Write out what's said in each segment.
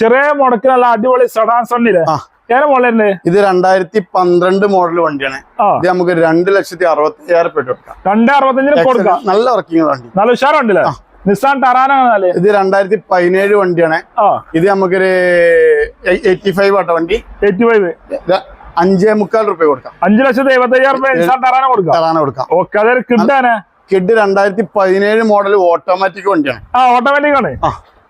ചെറിയ മുടക്കിനുള്ള അടിപൊളി സെഡാൻ സണ്ണില്ലേ ഏറെ മോഡലുണ്ട് ഇത് 2012 മോഡൽ വണ്ടിയാണ് ഇത് നമുക്ക് 2,60,000 കൊടുക്കാം 2,65 കൊടുക്കാം നല്ല വർക്കിംഗ് വണ്ടി നല്ല ഉഷാറുണ്ടല്ലേ നിസാൻ ടറാനാണ് ഇത് 2017 വണ്ടിയാണ് ഇത് നമുക്കൊരു 85 ആട്ടോ വണ്ടി 85 5,45 രൂപ കൊടുക്കാം 5,75,000 നിസാൻ ടറാന കൊടുക്കാം ഓക്കെ അതൊരു കിഡാണ് കിഡ് 2017 മോഡൽ ഓട്ടോമാറ്റിക് വണ്ടിയാണ് ഓട്ടോമാറ്റിക് ആണ്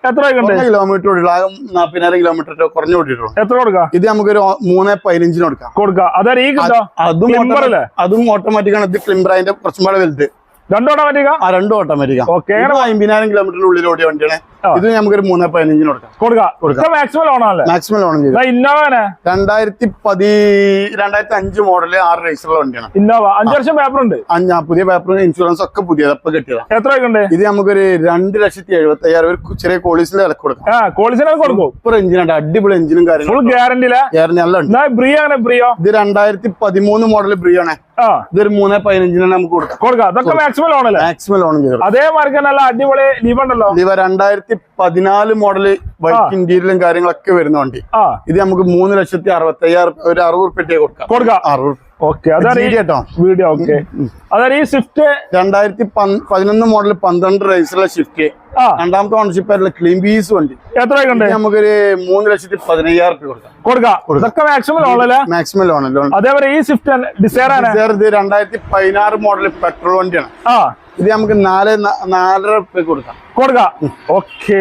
എത്ര കിലോമീറ്റർ 40,000 കിലോമീറ്റർ കുറഞ്ഞു കൊടുത്തിട്ടുള്ളൂ എത്ര കൊടുക്കാം ഇത് നമുക്കൊരു 3,15 കൊടുക്കാം അതും ഓട്ടോമാറ്റിക് ആണ് ഇത് ക്ലിംബർ അതിന്റെ കുറച്ചും കൂടെ വലുത് രണ്ടും ഓട്ടോമാറ്റിക്കാ 50,000 കിലോമീറ്ററിന്റെ ഉള്ളിൽ ഓടിയ വണ്ടിയാണ് ഇത് നമുക്കൊരു 3,15 കൊടുക്കാം മാക്സിമം ലോൺ 2005 മോഡല് 6 റേസുള്ള വണ്ടിയാണ് ഇന്നോവ 5 വർഷം പേപ്പർ ഉണ്ട് പുതിയ പേപ്പർ ഇൻഷുറൻസ് ഒക്കെ പുതിയത് അപ്പൊ കിട്ടിയതാണ് എത്ര ഇത് നമുക്കൊരു 2,75,000 ചെറിയ കോളീസിന്റെ വില കൊടുക്കാം സൂപ്പർ എഞ്ചിനാണ് അടിപൊളി എഞ്ചിനും കാര്യങ്ങളും ഗ്യാരണ്ടി നല്ല ഉണ്ട് ഇത് 2013 മോഡൽ ബ്രിയോ ആണ് ഇതൊരു 3,15 നമുക്ക് കൊടുക്കാം മാക്സിമം ലോൺ അതേമാതിരി നല്ല അടിപൊളി ലീവ് ഉണ്ടല്ലോ 2014 മോഡല് വൈറ്റ് ഇന്റീരിയലും കാര്യങ്ങളൊക്കെ വരുന്ന വണ്ടി ഇത് നമുക്ക് 3,60,000 ഒരു 60 റുപ്യ കൊടുക്കാം 2011 മോഡൽ 12 റേസുള്ള ഷിഫ്റ്റ് രണ്ടാമത്തെ ഓണർഷിപ്പ് ആയിട്ടുള്ള ക്ലീൻ പീസ് വണ്ടി എത്ര നമുക്കൊരു 3,15,000 കൊടുക്കാം മാക്സിമം ലോൺ അതേപോലെ ഈ സ്വിഫ്റ്റ് ഡിസൈർ ഇത് 2016 മോഡൽ പെട്രോൾ വണ്ടിയാണ് ഇത് നമുക്ക് 4,500 കൊടുക്കാം ഓക്കെ